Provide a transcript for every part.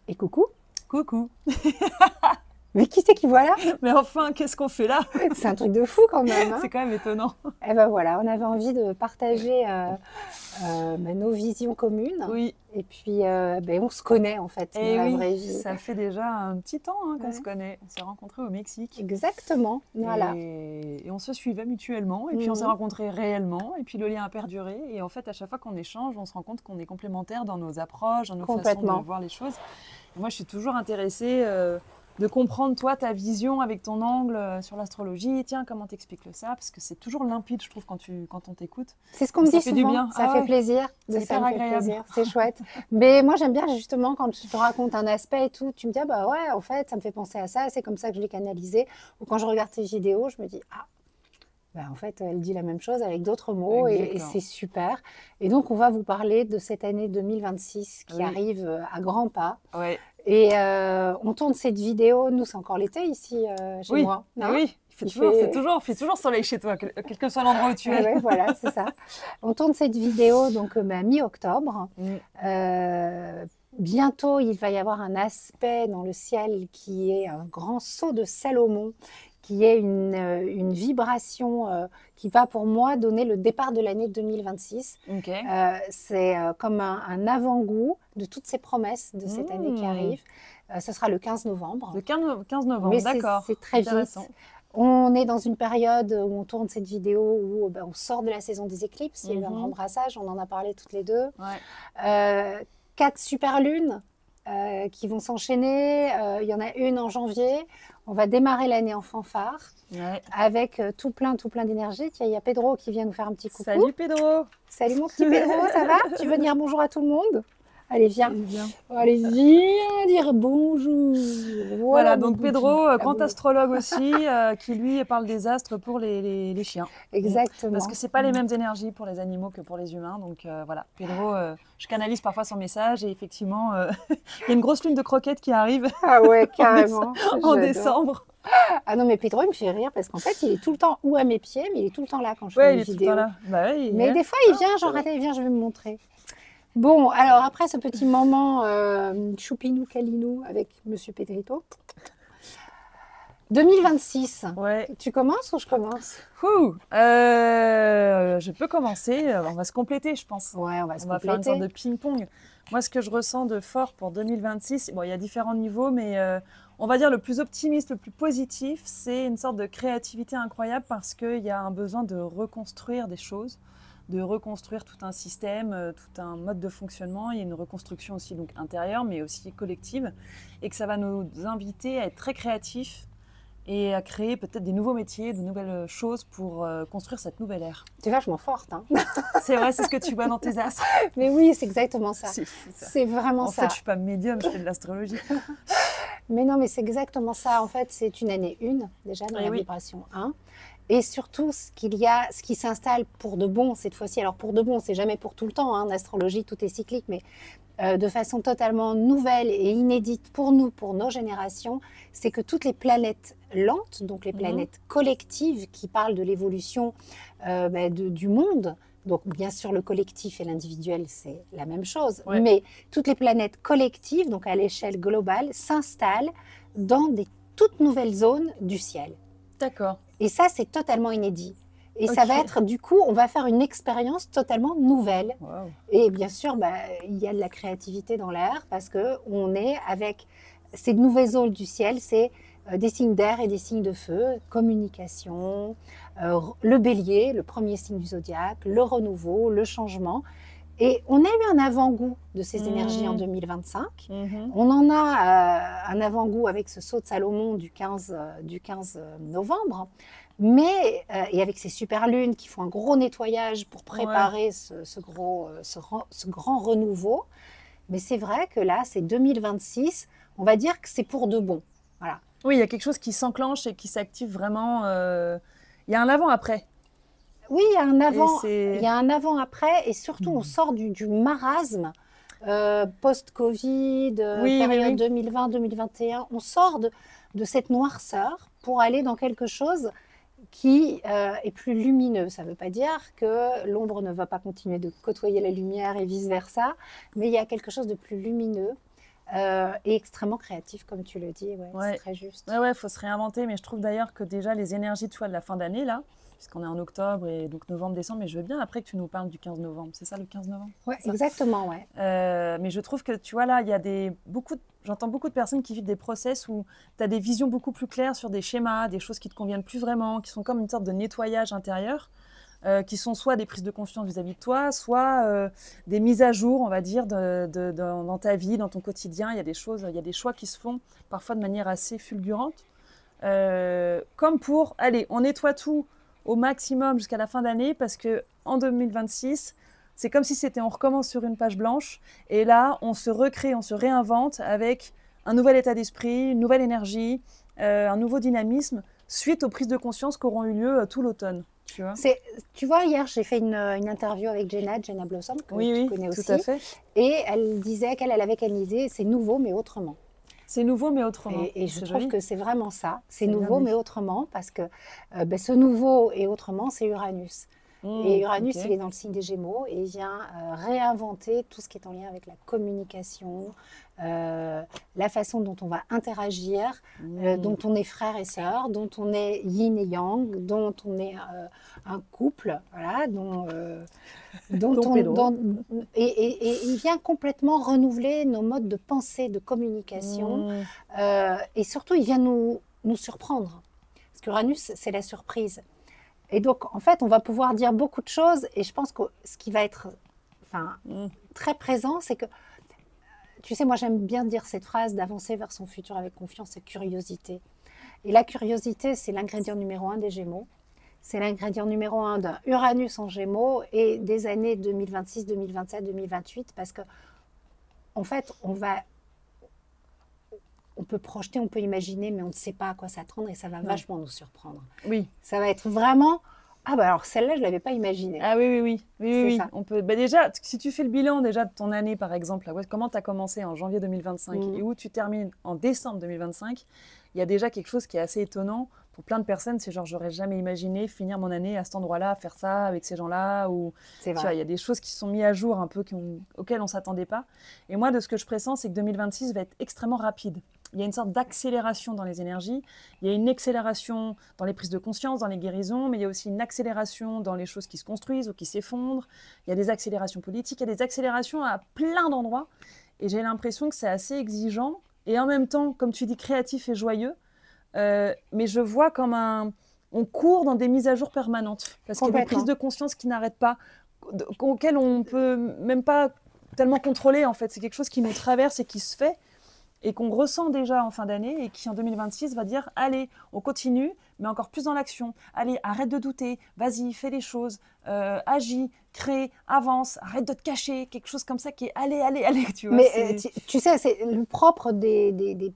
Et coucou. Coucou. Mais qui c'est qui voit là? Mais enfin, qu'est-ce qu'on fait là? C'est un truc de fou quand même. Hein. C'est quand même étonnant. Et ben voilà, on avait envie de partager nos visions communes. Oui. Et puis, on se connaît en fait dans Et la oui, vraie vie. ça fait déjà un petit temps qu'on Ouais. se connaît. On s'est rencontrés au Mexique. Exactement, voilà. Et on se suivait mutuellement. Et puis on s'est rencontrés réellement. Et puis le lien a perduré. Et en fait, à chaque fois qu'on échange, on se rend compte qu'on est complémentaires dans nos approches, dans nos façons Complètement. de voir les choses. Et moi, je suis toujours intéressée de comprendre, toi, ta vision avec ton angle sur l'astrologie. Tiens, comment t'expliques ça? Parce que c'est toujours limpide, je trouve, quand on t'écoute. C'est ce qu'on me dit fait du souvent. bien. Ça fait ouais. plaisir. C'est Ça hyper me fait agréable. plaisir. C'est chouette. Mais moi, j'aime bien justement quand tu te racontes un aspect et tout, tu me dis, ah bah ouais, en fait, ça me fait penser à ça, c'est comme ça que je l'ai canalisé. Ou quand je regarde tes vidéos, je me dis, ah, bah en fait, elle dit la même chose avec d'autres mots et Exactement. c'est super. Et donc, on va vous parler de cette année 2026 qui Oui. arrive à grands pas. Ouais. Et on tourne cette vidéo, nous, c'est encore l'été ici chez Oui. moi. Ah hein. oui. Il fait toujours soleil chez toi, quel que soit l'endroit où tu es. Ouais, voilà, c'est ça. On tourne cette vidéo donc mi-octobre. Bientôt, il va y avoir un aspect dans le ciel qui est un grand sceau de Salomon, qui est une vibration qui va pour moi donner le départ de l'année 2026. Ok. C'est comme un avant-goût de toutes ces promesses de cette année qui arrive. Ce sera le 15 novembre. Le 15 novembre, Mais d'accord. c'est très vite. Intéressant. On est dans une période où on tourne cette vidéo où on sort de la saison des éclipses. Il y a eu un grand brassage, on en a parlé toutes les deux. Ouais. 4 super lunes qui vont s'enchaîner. Il y en a une en janvier. On va démarrer l'année en fanfare Ouais. avec tout plein d'énergie. Tiens, il y a Pedro qui vient nous faire un petit coucou. Salut Pedro. Salut mon petit Pedro, ça va? Tu veux dire bonjour à tout le monde? Allez, viens. Bien. Allez, viens dire bonjour. Voilà, mon donc petit. Pedro, Ah grand bon. astrologue aussi, qui lui parle des astres pour les chiens. Exactement. Parce que c'est pas les mêmes énergies pour les animaux que pour les humains. Donc voilà, Pedro, je canalise parfois son message et effectivement, il y a une grosse lune de croquettes qui arrive Ah ouais, carrément. en J'adore. décembre. Ah non, mais Pedro, il me fait rire parce qu'en fait, il est tout le temps ou à mes pieds, mais il est tout le temps là quand je fais Ouais, une il est tout le vidéo. temps là. Bah ouais, Mais des fois, il vient, genre, attends, viens, je vais me montrer. Bon, alors après ce petit moment choupinou calinou avec Monsieur Pedrito, 2026, Ouais. tu commences ou je commence? Je peux commencer. On va se compléter, je pense. Ouais, on va se On va faire une sorte compléter. de ping-pong. Moi, ce que je ressens de fort pour 2026, bon, il y a différents niveaux, mais on va dire le plus optimiste, le plus positif, c'est une sorte de créativité incroyable parce qu'il y a un besoin de reconstruire des choses, de reconstruire tout un système, tout un mode de fonctionnement. Il y a une reconstruction aussi donc intérieure, mais aussi collective, et que ça va nous inviter à être très créatifs et à créer peut-être des nouveaux métiers, de nouvelles choses pour construire cette nouvelle ère. Tu es vachement forte, hein. C'est vrai, c'est ce que tu vois dans tes astres. Mais oui, c'est exactement ça. C'est fou ça. C'est vraiment En ça. fait, je suis pas médium, je fais de l'astrologie. Mais non, mais c'est exactement ça. En fait, c'est une année 1, déjà, dans la vibration 1. Et surtout, ce qui s'installe pour de bon cette fois-ci. Alors, pour de bon, c'est jamais pour tout le temps. En astrologie, tout est cyclique, mais de façon totalement nouvelle et inédite pour nous, pour nos générations, c'est que toutes les planètes lentes, donc les planètes collectives qui parlent de l'évolution du monde, donc bien sûr le collectif et l'individuel, c'est la même chose, mais toutes les planètes collectives, donc à l'échelle globale, s'installent dans des toutes nouvelles zones du ciel. D'accord. Et ça, c'est totalement inédit. Et ça va être, du coup, on va faire une expérience totalement nouvelle. Wow. Et bien sûr, il y a de la créativité dans l'air parce qu'on est avec ces nouvelles zones du ciel, c'est des signes d'air et des signes de feu, communication, le bélier, le premier signe du zodiaque, le renouveau, le changement. Et on a eu un avant-goût de ces énergies en 2025. On en a un avant-goût avec ce saut de Salomon du 15 novembre. Mais, et avec ces super lunes qui font un gros nettoyage pour préparer ce grand renouveau. Mais c'est vrai que là, c'est 2026, on va dire que c'est pour de bon. Voilà. Oui, il y a quelque chose qui s'enclenche et qui s'active vraiment. Il y a un avant-après. Oui, il y a un avant-après et surtout on sort du marasme post-Covid, période 2020-2021. On sort de cette noirceur pour aller dans quelque chose qui est plus lumineux. Ça ne veut pas dire que l'ombre ne va pas continuer de côtoyer la lumière et vice-versa, mais il y a quelque chose de plus lumineux, et extrêmement créatif, comme tu le dis. Ouais, c'est Ouais, très juste. ouais, faut se réinventer. Mais je trouve d'ailleurs que déjà les énergies, tu vois, de la fin d'année, là, puisqu'on est en octobre et donc novembre, décembre, mais je veux bien après que tu nous parles du 15 novembre. C'est ça le 15 novembre? Ouais, C'est ça. exactement, ouais. Mais je trouve que, tu vois, là, il y a j'entends beaucoup de personnes qui vivent des process où tu as des visions beaucoup plus claires sur des schémas, des choses qui te conviennent plus vraiment, qui sont comme une sorte de nettoyage intérieur, qui sont soit des prises de conscience vis-à-vis de toi, soit des mises à jour, on va dire, dans ta vie, dans ton quotidien. Il y a des choses, il y a des choix qui se font parfois de manière assez fulgurante. Comme pour, allez, on nettoie tout au maximum jusqu'à la fin d'année parce que en 2026, c'est comme si on recommence sur une page blanche et là, on se recrée, on se réinvente avec un nouvel état d'esprit, une nouvelle énergie, un nouveau dynamisme suite aux prises de conscience qui auront eu lieu tout l'automne. Tu vois? Tu vois, hier, j'ai fait une interview avec Jenna Blossom, que Oui, tu oui, connais tout à aussi, fait. et elle disait elle avait canalisé, c'est nouveau, mais autrement. C'est nouveau, mais autrement. Et je C'est trouve joli. que c'est vraiment ça. C'est C'est bien nouveau, mais dit. autrement, parce que ce nouveau et autrement, c'est Uranus. Et Ok. Uranus, il est dans le signe des Gémeaux et il vient réinventer tout ce qui est en lien avec la communication, la façon dont on va interagir, dont on est frère et sœur, dont on est yin et yang, dont on est un couple, voilà, dont Dom on, Pedro. et il vient complètement renouveler nos modes de pensée, de communication, et surtout, il vient nous surprendre. Parce qu'Uranus, c'est la surprise. Et donc, en fait, on va pouvoir dire beaucoup de choses. Et je pense que ce qui va être très présent, c'est que, tu sais, moi j'aime bien dire cette phrase d'avancer vers son futur avec confiance et curiosité. Et la curiosité, c'est l'ingrédient numéro 1 des Gémeaux. C'est l'ingrédient numéro 1 d'un Uranus en Gémeaux et des années 2026, 2027, 2028. Parce que, en fait, on peut projeter, on peut imaginer, mais on ne sait pas à quoi s'attendre et ça va vachement nous surprendre. Oui. Ça va être vraiment... Ah bah alors celle-là, je ne l'avais pas imaginée. Ah oui, oui, oui. Oui, C'est oui, ça. on peut. Bah déjà, si tu fais le bilan déjà de ton année, par exemple, là, comment tu as commencé en janvier 2025 et où tu termines en décembre 2025, il y a déjà quelque chose qui est assez étonnant. Pour plein de personnes, c'est genre, j'aurais jamais imaginé finir mon année à cet endroit-là, faire ça avec ces gens-là. Ou, C'est tu vois, vrai. il y a des choses qui sont mises à jour un peu auxquelles on ne s'attendait pas. Et moi, de ce que je pressens, c'est que 2026 va être extrêmement rapide. Il y a une sorte d'accélération dans les énergies, il y a une accélération dans les prises de conscience, dans les guérisons, mais il y a aussi une accélération dans les choses qui se construisent ou qui s'effondrent. Il y a des accélérations politiques, il y a des accélérations à plein d'endroits. Et j'ai l'impression que c'est assez exigeant et en même temps, comme tu dis, créatif et joyeux. Mais je vois on court dans des mises à jour permanentes parce qu'il y a des prises de conscience qui n'arrêtent pas, auxquelles on peut même pas tellement contrôler en fait. C'est quelque chose qui nous traverse et qui se fait et qu'on ressent déjà en fin d'année et qui en 2026 va dire allez, on continue, mais encore plus dans l'action. Allez, arrête de douter, vas-y, fais les choses, agis, crée, avance, arrête de te cacher, quelque chose comme ça qui est allez, allez, allez, tu vois. Mais tu sais, c'est le propre des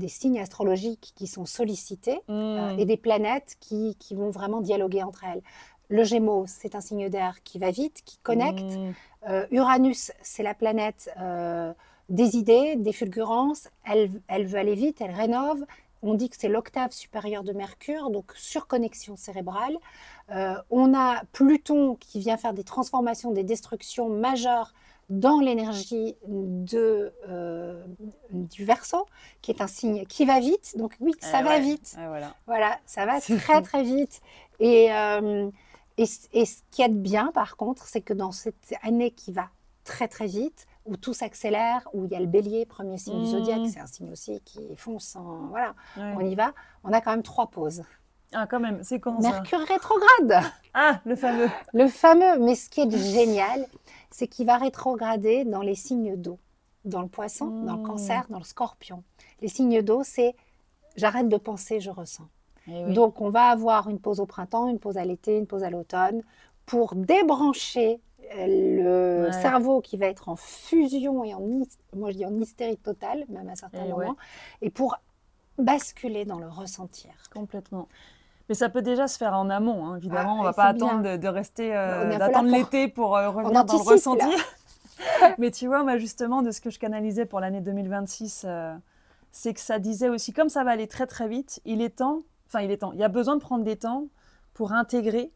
signes astrologiques qui sont sollicités et des planètes qui vont vraiment dialoguer entre elles. Le Gémeaux, c'est un signe d'air qui va vite, qui connecte. Uranus, c'est la planète des idées, des fulgurances. Elle veut aller vite, elle rénove. On dit que c'est l'octave supérieure de Mercure, donc surconnexion cérébrale. On a Pluton qui vient faire des transformations, des destructions majeures dans l'énergie du Verseau, qui est un signe qui va vite. Donc oui, ça va vite. Voilà, ça va très très vite. Et ce qui est bien, par contre, c'est que dans cette année qui va très très vite, où tout s'accélère, où il y a le bélier, premier signe du zodiaque, c'est un signe aussi qui fonce, voilà, on y va, on a quand même 3 pauses. Ah, quand même, c'est comment ça? Mercure rétrograde. Ah, le fameux. Le fameux, mais ce qui est génial, c'est qu'il va rétrograder dans les signes d'eau, dans le poisson, dans le cancer, dans le scorpion. Les signes d'eau, c'est j'arrête de penser, je ressens. Oui. Donc, on va avoir une pause au printemps, une pause à l'été, une pause à l'automne, pour débrancher le cerveau qui va être en fusion et moi je dis en hystérie totale, même à certains moments, et pour basculer dans le ressentir. Complètement. Mais ça peut déjà se faire en amont, hein, évidemment. On ne va pas attendre de rester, d'attendre l'été pour revenir dans le ressenti. Mais tu vois, moi, justement, de ce que je canalisais pour l'année 2026, c'est que ça disait aussi, comme ça va aller très très vite, il y a besoin de prendre des temps pour intégrer.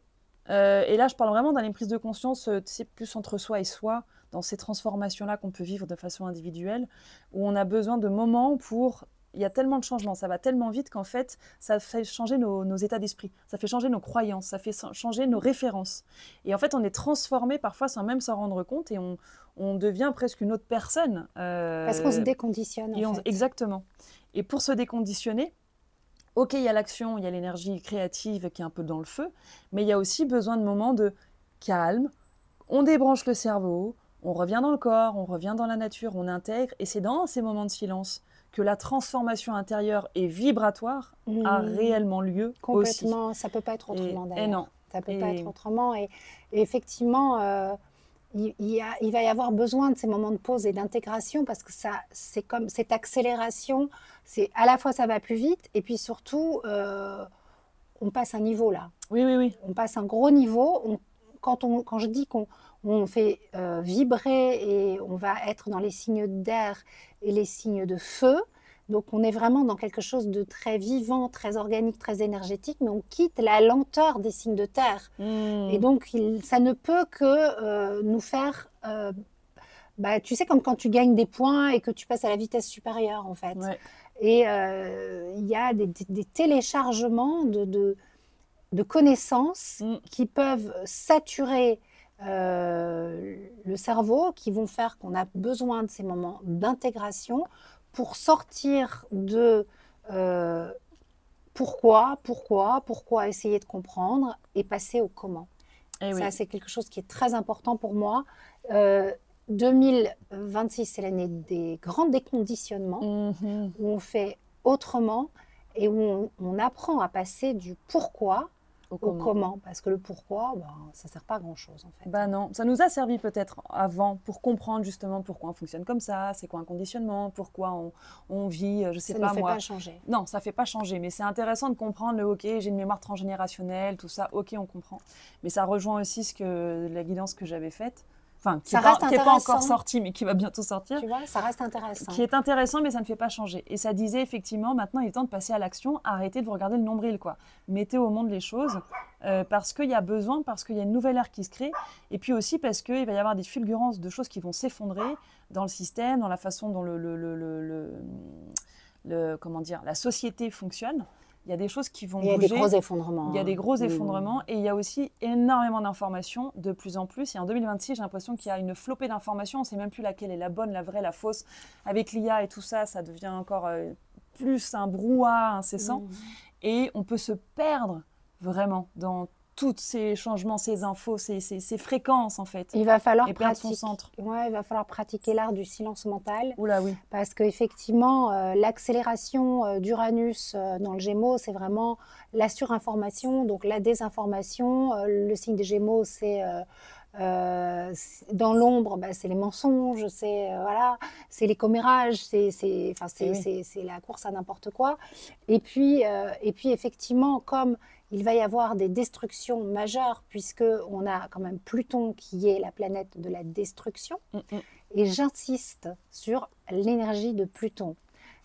Et là, je parle vraiment dans les prises de conscience, tu sais, plus entre soi et soi, dans ces transformations-là qu'on peut vivre de façon individuelle, où on a besoin de moments pour... Il y a tellement de changements, ça va tellement vite qu'en fait, ça fait changer nos états d'esprit, ça fait changer nos croyances, ça fait changer nos références. Et en fait, on est transformé parfois sans même s'en rendre compte et on devient presque une autre personne. Parce qu'on se déconditionne, en fait. Exactement. Et pour se déconditionner, ok, il y a l'action, il y a l'énergie créative qui est un peu dans le feu, mais il y a aussi besoin de moments de calme, on débranche le cerveau, on revient dans le corps, on revient dans la nature, on intègre, et c'est dans ces moments de silence que la transformation intérieure et vibratoire a réellement lieu. Complètement, aussi. ça ne peut pas être autrement d'ailleurs. Et non. Ça ne peut pas être autrement. Et effectivement, il va y avoir besoin de ces moments de pause et d'intégration parce que c'est comme cette accélération, à la fois ça va plus vite et puis surtout, on passe un niveau là. Oui. On passe un gros niveau. Quand je dis qu'on fait vibrer et on va être dans les signes d'air et les signes de feu, donc on est vraiment dans quelque chose de très vivant, très organique, très énergétique, mais on quitte la lenteur des signes de terre. Et donc ça ne peut que nous faire... tu sais, comme quand tu gagnes des points et que tu passes à la vitesse supérieure, en fait. Ouais. Et il y a des téléchargements de connaissances qui peuvent saturer le cerveau, qui vont faire qu'on a besoin de ces moments d'intégration pour sortir de pourquoi, essayer de comprendre et passer au comment. Ça, c'est quelque chose qui est très important pour moi. 2026, c'est l'année des grands déconditionnements, où on fait autrement et où on apprend à passer du pourquoi au comment. Parce que le pourquoi, ça ne sert pas à grand-chose en fait. Non, ça nous a servi peut-être avant pour comprendre justement pourquoi on fonctionne comme ça, c'est quoi un conditionnement, pourquoi on vit, je sais pas moi. Ça ne fait pas changer. Non, ça ne fait pas changer, mais c'est intéressant de comprendre le ok, j'ai une mémoire transgénérationnelle, tout ça, ok, on comprend. Mais ça rejoint aussi la guidance que j'avais faite. Enfin, qui n'est pas encore sorti, mais qui va bientôt sortir. Tu vois, ça reste intéressant. Qui est intéressant, mais ça ne fait pas changer. Et ça disait effectivement, maintenant, il est temps de passer à l'action, arrêtez de vous regarder le nombril, quoi. Mettez au monde les choses, parce qu'il y a besoin, parce qu'il y a une nouvelle ère qui se crée, et puis aussi parce qu'il va y avoir des fulgurances de choses qui vont s'effondrer dans le système, dans la façon dont la société fonctionne. Il y a des choses qui vont bouger. Il y a des gros effondrements. Il y a des gros effondrements et il y a aussi énormément d'informations de plus en plus. Et en 2026, j'ai l'impression qu'il y a une flopée d'informations. On ne sait même plus laquelle est la bonne, la vraie, la fausse. Avec l'IA et tout ça, ça devient encore plus un brouhaha incessant. Et on peut se perdre vraiment dans tous ces changements, ces infos, ces fréquences en fait. Il va falloir il va falloir pratiquer l'art du silence mental. Oula oui. Parce qu'effectivement, l'accélération d'Uranus dans le Gémeaux, c'est vraiment la surinformation, donc la désinformation. Le signe des Gémeaux, c'est dans l'ombre, c'est les mensonges, c'est les commérages, c'est la course à n'importe quoi. Et puis effectivement, comme il va y avoir des destructions majeures, puisqu'on a quand même Pluton qui est la planète de la destruction. Et j'insiste sur l'énergie de Pluton.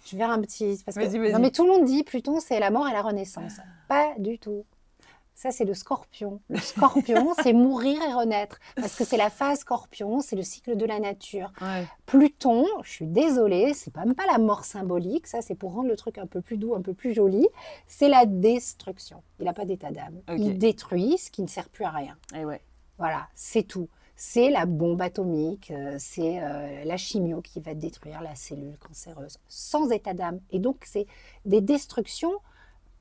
Je vais faire un petit... Vas-y. Non, mais tout le monde dit Pluton, c'est la mort et la renaissance. Pas du tout. Ça, c'est le Scorpion. Le Scorpion, c'est mourir et renaître. Parce que c'est la phase Scorpion, c'est le cycle de la nature. Ouais. Pluton, je suis désolée, c'est même pas la mort symbolique. Ça, c'est pour rendre le truc un peu plus doux, un peu plus joli. C'est la destruction. Il n'a pas d'état d'âme. Okay. Il détruit ce qui ne sert plus à rien. Et ouais. Voilà, c'est tout. C'est la bombe atomique, c'est la chimio qui va détruire la cellule cancéreuse sans état d'âme. Et donc, c'est des destructions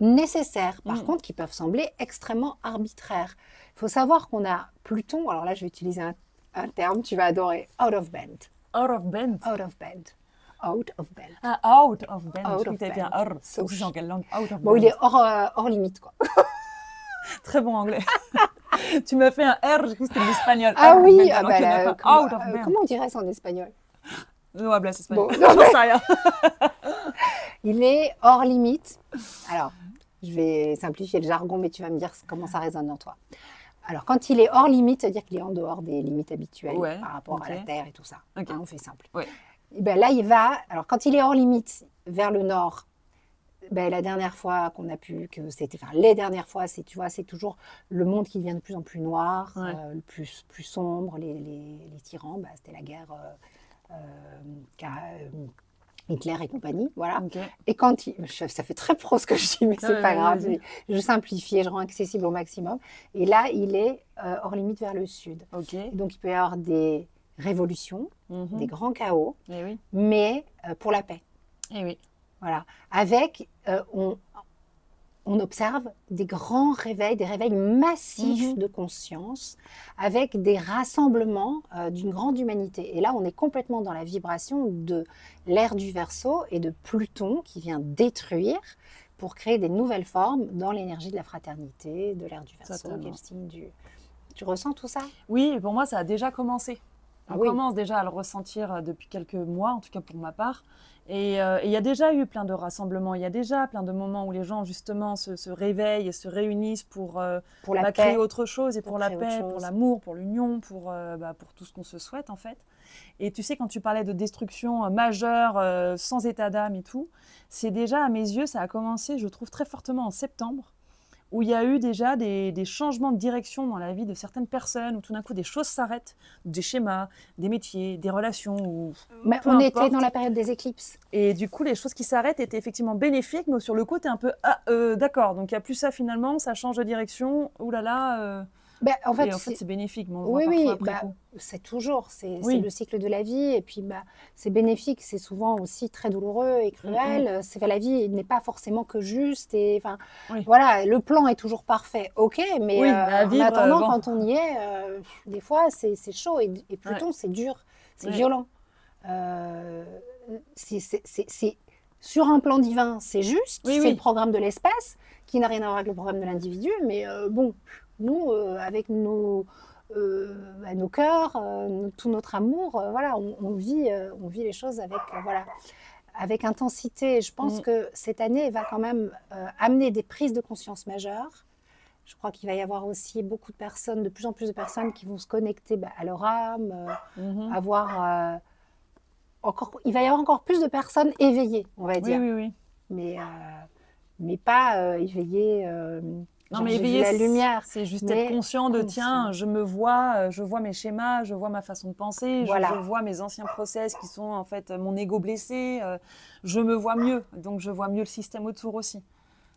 nécessaires, par contre, qui peuvent sembler extrêmement arbitraires. Il faut savoir qu'on a Pluton, alors là, je vais utiliser un terme, tu vas adorer, out of band. Out of band. Out of band. Out of band. Ah, out of band. Out of band. band. C'est en quelle langue? Out of bon, band. il est hors limite, quoi. Très bon anglais. Tu m'as fait un R, je crois que c'était l'espagnol. Ah oui, out of band. Comment on dirait ça en espagnol? No hablas espagnol. Bon, j'en sais rien. Il est hors limite. Alors, je vais simplifier le jargon, mais tu vas me dire comment ça résonne en toi. Alors, quand il est hors limite, ça veut dire qu'il est en dehors des limites habituelles par rapport à la Terre et tout ça. On fait simple. Ouais. Et bien là, il va... Alors, quand il est hors limite vers le nord, ben, la dernière fois qu'on a pu, que c'était, enfin les dernières fois, c'est, tu vois, c'est toujours le monde qui devient de plus en plus noir, Ouais. le plus sombre, les tyrans, bah, c'était la guerre Hitler et compagnie, voilà. Ok. Et quand ça fait très pro ce que je dis, mais c'est Ouais, pas ouais, grave, vas-y. je simplifie et je rends accessible au maximum. Et là, il est hors limite vers le sud. Ok. Et donc, il peut y avoir des révolutions, des Mhm. grands chaos, Eh oui. mais pour la paix. Eh oui. Voilà. Avec, on observe des grands réveils, des réveils massifs Mhm. de conscience, avec des rassemblements d'une grande humanité. Et là, on est complètement dans la vibration de l'ère du Verseau et de Pluton qui vient détruire pour créer des nouvelles formes dans l'énergie de la fraternité, de l'ère du Verseau, qui est Totalement. le signe du... Tu ressens tout ça? Oui, et pour moi, ça a déjà commencé. Ah On oui. commence déjà à le ressentir depuis quelques mois, en tout cas pour ma part. Et il y a déjà eu plein de rassemblements, il y a déjà plein de moments où les gens justement se réveillent et se réunissent pour Pour la créer paix, autre chose, et pour la créer autre paix, pour chose. l'amour, pour l'union, pour tout ce qu'on se souhaite en fait. Et tu sais, quand tu parlais de destruction majeure, sans état d'âme et tout, c'est déjà à mes yeux, ça a commencé, je trouve, très fortement en septembre, où il y a eu déjà des changements de direction dans la vie de certaines personnes, où tout d'un coup des choses s'arrêtent, des schémas, des métiers, des relations, ou Mais peu on était importe. dans la période des éclipses. Et du coup, les choses qui s'arrêtent étaient effectivement bénéfiques, mais sur le coup, t'es un peu d'accord, donc il n'y a plus ça finalement, ça change de direction, oulala. Ben, Et en fait, c'est bénéfique, mais on le voit oui, parfois oui, après bah, coup. c'est toujours, c'est Oui. le cycle de la vie, et puis bah, c'est bénéfique, c'est souvent aussi très douloureux et cruel. C'est la vie n'est pas forcément que juste, et enfin, Oui. voilà, le plan est toujours parfait, ok, mais Oui, à en vivre, attendant, bon. quand on y est, des fois c'est chaud, et Pluton c'est dur, c'est Ouais. violent. Sur un plan divin, c'est juste, Oui, c'est oui. le programme de l'espace qui n'a rien à voir avec le programme de l'individu, mais bon, nous, avec nos cœurs, tout notre amour, voilà, on vit les choses avec, voilà, avec intensité. Je pense Mm. que cette année va quand même amener des prises de conscience majeures. Je crois qu'il va y avoir aussi beaucoup de personnes, de plus en plus de personnes qui vont se connecter à leur âme, Mhm. avoir il va y avoir encore plus de personnes éveillées, on va Oui, dire, oui, oui. mais pas éveillées. Non, Genre, mais j'ai vu éveiller, la lumière, c'est juste être mais conscient de, tiens, conscient. je vois mes schémas, je vois ma façon de penser, Voilà. je vois mes anciens process qui sont en fait mon ego blessé, je me vois mieux, donc je vois mieux le système autour aussi.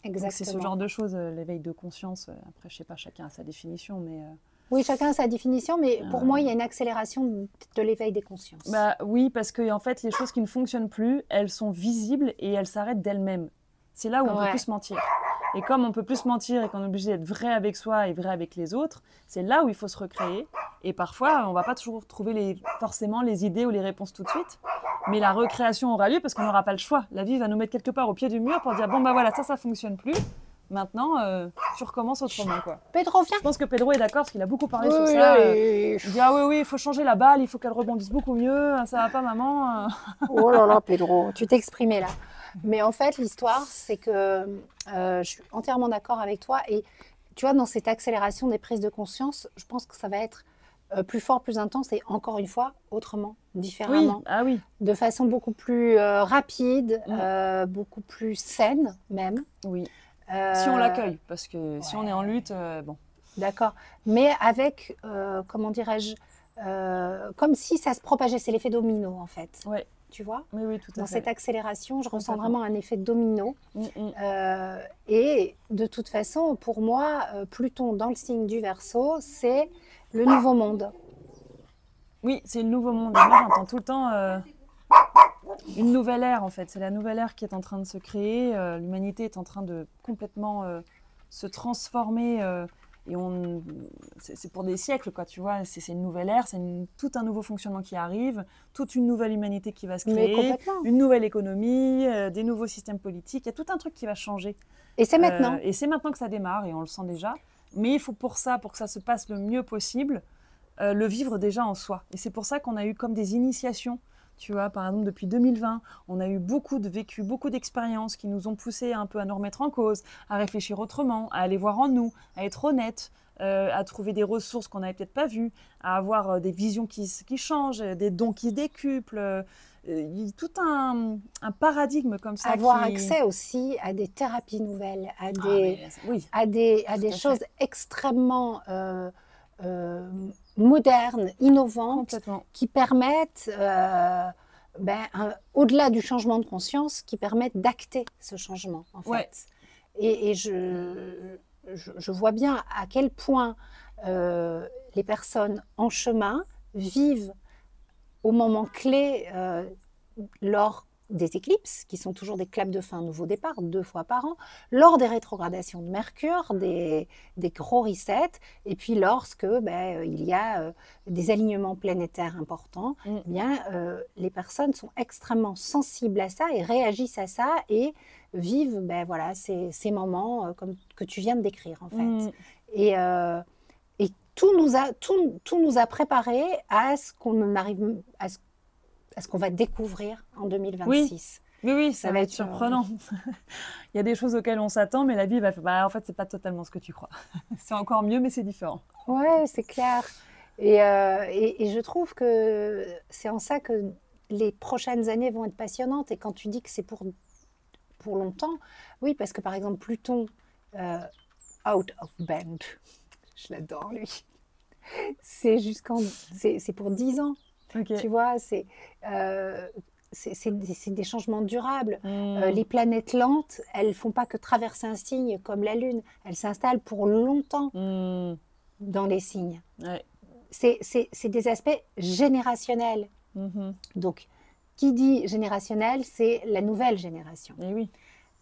Exactement. Donc c'est ce genre de choses, l'éveil de conscience. Après, je sais pas, chacun a sa définition, mais... Oui, chacun a sa définition, mais pour moi, il y a une accélération de l'éveil des consciences. Bah oui, parce que en fait, les choses qui ne fonctionnent plus, elles sont visibles et elles s'arrêtent d'elles-mêmes. C'est là où on peut plus se mentir. Et comme on peut plus se mentir et qu'on est obligé d'être vrai avec soi et vrai avec les autres, c'est là où il faut se recréer. Et parfois, on va pas toujours trouver forcément les idées ou les réponses tout de suite. Mais la recréation aura lieu parce qu'on n'aura pas le choix. La vie va nous mettre quelque part au pied du mur pour dire bon bah voilà, ça fonctionne plus. Maintenant, tu recommences autrement, quoi. Pedro, viens. Je pense que Pedro est d'accord parce qu'il a beaucoup parlé sur Oui, ça. oui. Il dit ah oui, il faut changer la balle, il faut qu'elle rebondisse beaucoup mieux. Ça va pas, maman. Oh là là, Pedro, tu t'es exprimé là. Mais en fait, l'histoire, c'est que je suis entièrement d'accord avec toi. Et tu vois, dans cette accélération des prises de conscience, je pense que ça va être plus fort, plus intense, et encore une fois, autrement, différemment. Oui, ah oui. De façon beaucoup plus rapide, beaucoup plus saine même. Oui. Si on l'accueille, parce que si on est en lutte, bon. D'accord. Mais avec, comment dirais-je, comme si ça se propageait, c'est l'effet domino en fait. Ouais. Tu vois? Oui, oui, tout à fait. Dans cette accélération, je ressens Complètement. vraiment un effet domino. Et de toute façon, pour moi, Pluton dans le signe du Verseau, c'est le nouveau monde. Oui, c'est le nouveau monde. Et moi, j'entends tout le temps une nouvelle ère, en fait. C'est la nouvelle ère qui est en train de se créer. L'humanité est en train de complètement se transformer. Et c'est pour des siècles, quoi, tu vois. C'est une nouvelle ère, c'est tout un nouveau fonctionnement qui arrive, toute une nouvelle humanité qui va se créer, une nouvelle économie, des nouveaux systèmes politiques. Il y a tout un truc qui va changer. Et c'est maintenant. Et c'est maintenant que ça démarre, et on le sent déjà. Mais il faut pour ça que ça se passe le mieux possible, le vivre déjà en soi. Et c'est pour ça qu'on a eu comme des initiations. Tu vois, par exemple, depuis 2020, on a eu beaucoup de vécus, beaucoup d'expériences qui nous ont poussés un peu à nous remettre en cause, à réfléchir autrement, à aller voir en nous, à être honnête, à trouver des ressources qu'on n'avait peut-être pas vues, à avoir des visions qui changent, des dons qui se décuplent. il y a tout un paradigme comme ça Avoir qui… accès aussi à des thérapies nouvelles, à Ah, des, mais oui, à des, à tout des à choses fait, extrêmement euh, modernes, innovantes, complètement. qui permettent, au-delà du changement de conscience, qui permettent d'acter ce changement, en Ouais, fait. Et je vois bien à quel point les personnes en chemin vivent au moment clé lors des éclipses, qui sont toujours des claps de fin nouveau départ, 2 fois par an, lors des rétrogradations de Mercure, des gros resets, et puis lorsque il y a des alignements planétaires importants, mm, eh bien, les personnes sont extrêmement sensibles à ça et réagissent à ça et vivent voilà, ces moments comme, que tu viens de décrire en fait. mm. Et tout nous a préparé à ce qu'on arrive à ce qu'on va découvrir en Oui, 2026. oui, oui, Ça ça va va être être surprenant. Il y a des choses auxquelles on s'attend, mais la vie va faire, bah, en fait, c'est pas totalement ce que tu crois. C'est encore mieux, mais c'est différent. ouais, c'est clair. Et je trouve que c'est en ça que les prochaines années vont être passionnantes. Et quand tu dis que c'est pour longtemps, oui, parce que par exemple, Pluton, euh, out of band, je l'adore lui, c'est c'est pour 10 ans. Ok. Tu vois, euh, c'est des changements durables. Mm, Les planètes lentes, elles font pas que traverser un signe comme la Lune. Elles s'installent pour longtemps mm, dans les signes. ouais. C'est des aspects générationnels. Mhm. Donc, qui dit générationnel, c'est la nouvelle génération. Et oui.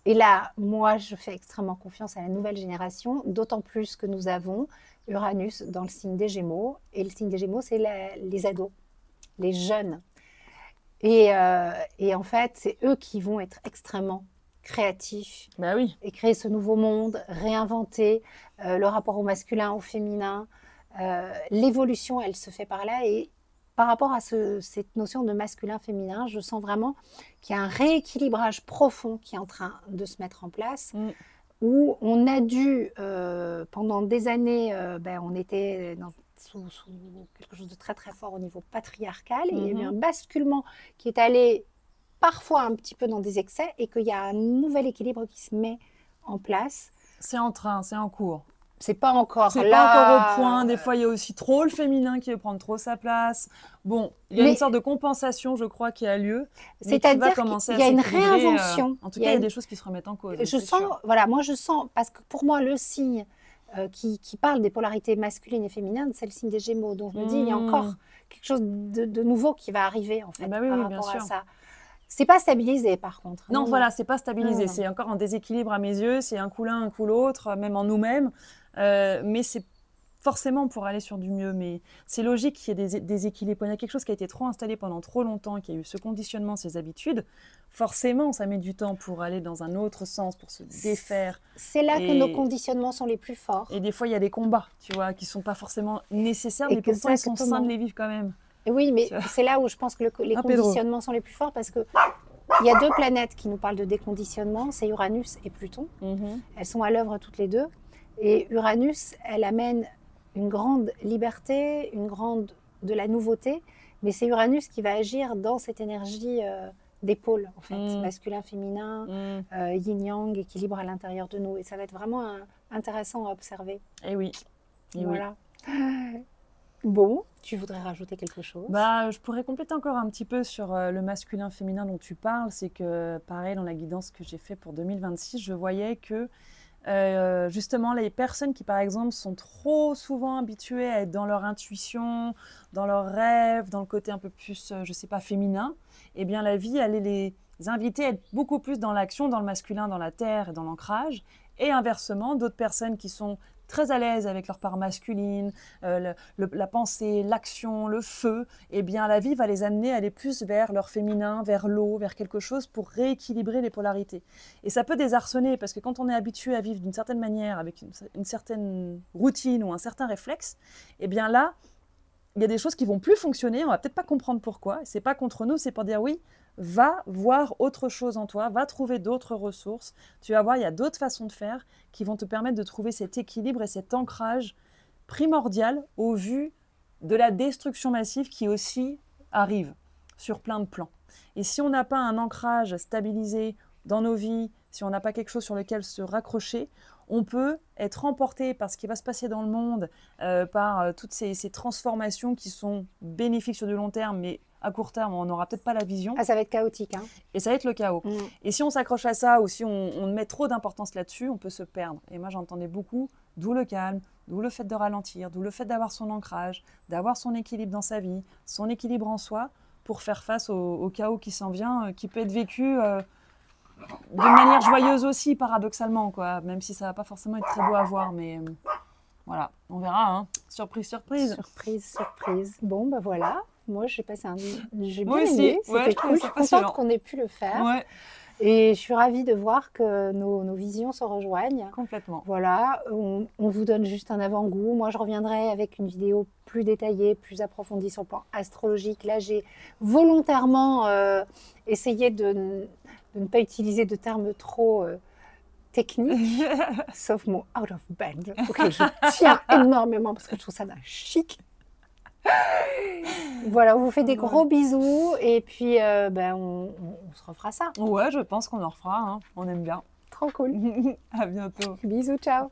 Et là, moi, je fais extrêmement confiance à la nouvelle génération, d'autant plus que nous avons Uranus dans le signe des Gémeaux. Et le signe des Gémeaux, c'est les ados, les jeunes. Et en fait, c'est eux qui vont être extrêmement créatifs Bah oui. et créer ce nouveau monde, réinventer le rapport au masculin, au féminin. L'évolution, elle se fait par là. Et par rapport à cette notion de masculin-féminin, je sens vraiment qu'il y a un rééquilibrage profond qui est en train de se mettre en place, Mm, où on a dû, pendant des années, on était sous quelque chose de très très fort au niveau patriarcal, et il y a eu un mhm. basculement qui est allé parfois un petit peu dans des excès, et qu'il y a un nouvel équilibre qui se met en place. C'est en train, c'est en cours. C'est pas encore C'est pas encore au là, point. Des fois, il y a aussi trop le féminin qui veut prendre trop sa place. Bon, il y a une mais sorte de compensation, je crois, qui a lieu, mais qui va c'est-à-dire commencer qu'il à y a une s'équilibrer. réinvention. En tout Il y cas, a il y a une- des choses qui se remettent en cause, je c'est sens, sûr. voilà, moi je sens, parce que pour moi, le signe qui parle des polarités masculines et féminines, c'est le signe des Gémeaux. Donc je me dis, il y a Hmm. encore quelque chose de nouveau qui va arriver en Ah fait bah oui, par oui, bien rapport à sûr. ça. C'est pas stabilisé par contre. Non, Non, non, voilà, c'est pas non, stabilisé. non. C'est encore en déséquilibre à mes yeux. C'est un coup l'un, un coup l'autre, même en nous-mêmes. Mais c'est forcément pour aller sur du mieux. Mais c'est logique qu'il y ait des déséquilibres. Il y a quelque chose qui a été trop installé pendant trop longtemps, qui a eu ce conditionnement, ces habitudes. Forcément, ça met du temps pour aller dans un autre sens, pour se défaire. C'est là que nos Et, conditionnements sont les plus forts. et des fois, il y a des combats, tu vois, qui sont pas forcément nécessaires, mais pourtant, ils sont sains de Exactement. les vivre quand même. Et oui, mais Tu vois. c'est là où je pense que les Un Pedro. conditionnements sont les plus forts, parce que il y a 2 planètes qui nous parlent de déconditionnement, c'est Uranus et Pluton. Mhm. Elles sont à l'œuvre toutes les deux. Et Uranus, elle amène une grande liberté, de la nouveauté, mais c'est Uranus qui va agir dans cette énergie des pôles, en fait, Mm. masculin, féminin, Mm. yin-yang, équilibre à l'intérieur de nous. Et ça va être vraiment intéressant à observer. Et oui. Et oui. Voilà. Bon, tu voudrais rajouter quelque chose? Bah, je pourrais compléter encore un petit peu sur le masculin-féminin dont tu parles. C'est que, pareil, dans la guidance que j'ai fait pour 2026, je voyais que justement, les personnes qui, par exemple, sont trop souvent habituées à être dans leur intuition, dans leurs rêves, dans le côté un peu plus, je sais pas, féminin, eh bien, la vie allait les inviter à être beaucoup plus dans l'action, dans le masculin, dans la terre et dans l'ancrage. Et inversement, d'autres personnes qui sont très à l'aise avec leur part masculine, la pensée, l'action, le feu, eh bien, la vie va les amener à aller plus vers leur féminin, vers l'eau, vers quelque chose pour rééquilibrer les polarités. Et ça peut désarçonner parce que quand on est habitué à vivre d'une certaine manière, avec une certaine routine ou un certain réflexe, eh bien là, il y a des choses qui vont plus fonctionner, on va peut-être pas comprendre pourquoi. C'est pas contre nous, c'est pour dire oui, va voir autre chose en toi, va trouver d'autres ressources. Tu vas voir, il y a d'autres façons de faire qui vont te permettre de trouver cet équilibre et cet ancrage primordial au vu de la destruction massive qui aussi arrive sur plein de plans. Et si on n'a pas un ancrage stabilisé dans nos vies, si on n'a pas quelque chose sur lequel se raccrocher, on peut être emporté par ce qui va se passer dans le monde, par toutes ces transformations qui sont bénéfiques sur du long terme, mais à court terme, on n'aura peut-être pas la vision. Ah, ça va être chaotique. Hein. Et ça va être le chaos. Et si on s'accroche à ça, ou si on met trop d'importance là-dessus, on peut se perdre. Et moi, j'entendais beaucoup, d'où le calme, d'où le fait de ralentir, d'où le fait d'avoir son ancrage, d'avoir son équilibre dans sa vie, son équilibre en soi, pour faire face au chaos qui s'en vient, qui peut être vécu d'une manière joyeuse aussi, paradoxalement, quoi. Même si ça va pas forcément être très beau à voir, mais voilà, on verra. Hein. Surprise, surprise. Surprise, surprise. Bon, ben voilà. Moi, j'ai passé j'ai bien Moi aussi. aimé. C'était Ouais, cool. Je suis contente qu'on ait pu le faire. Ouais, Et je suis ravie de voir que nos visions se rejoignent. complètement. Voilà, on vous donne juste un avant-goût. Moi, je reviendrai avec une vidéo plus détaillée, plus approfondie sur le plan astrologique. Là, j'ai volontairement essayé de ne pas utiliser de termes trop techniques, sauf mon out of band, auquel je tiens énormément parce que je trouve ça d'un chic. Voilà, on vous fait des gros bisous et puis on se refera ça. Ouais, je pense qu'on en refera. Hein. On aime bien. Trop cool. À bientôt. Bisous, ciao.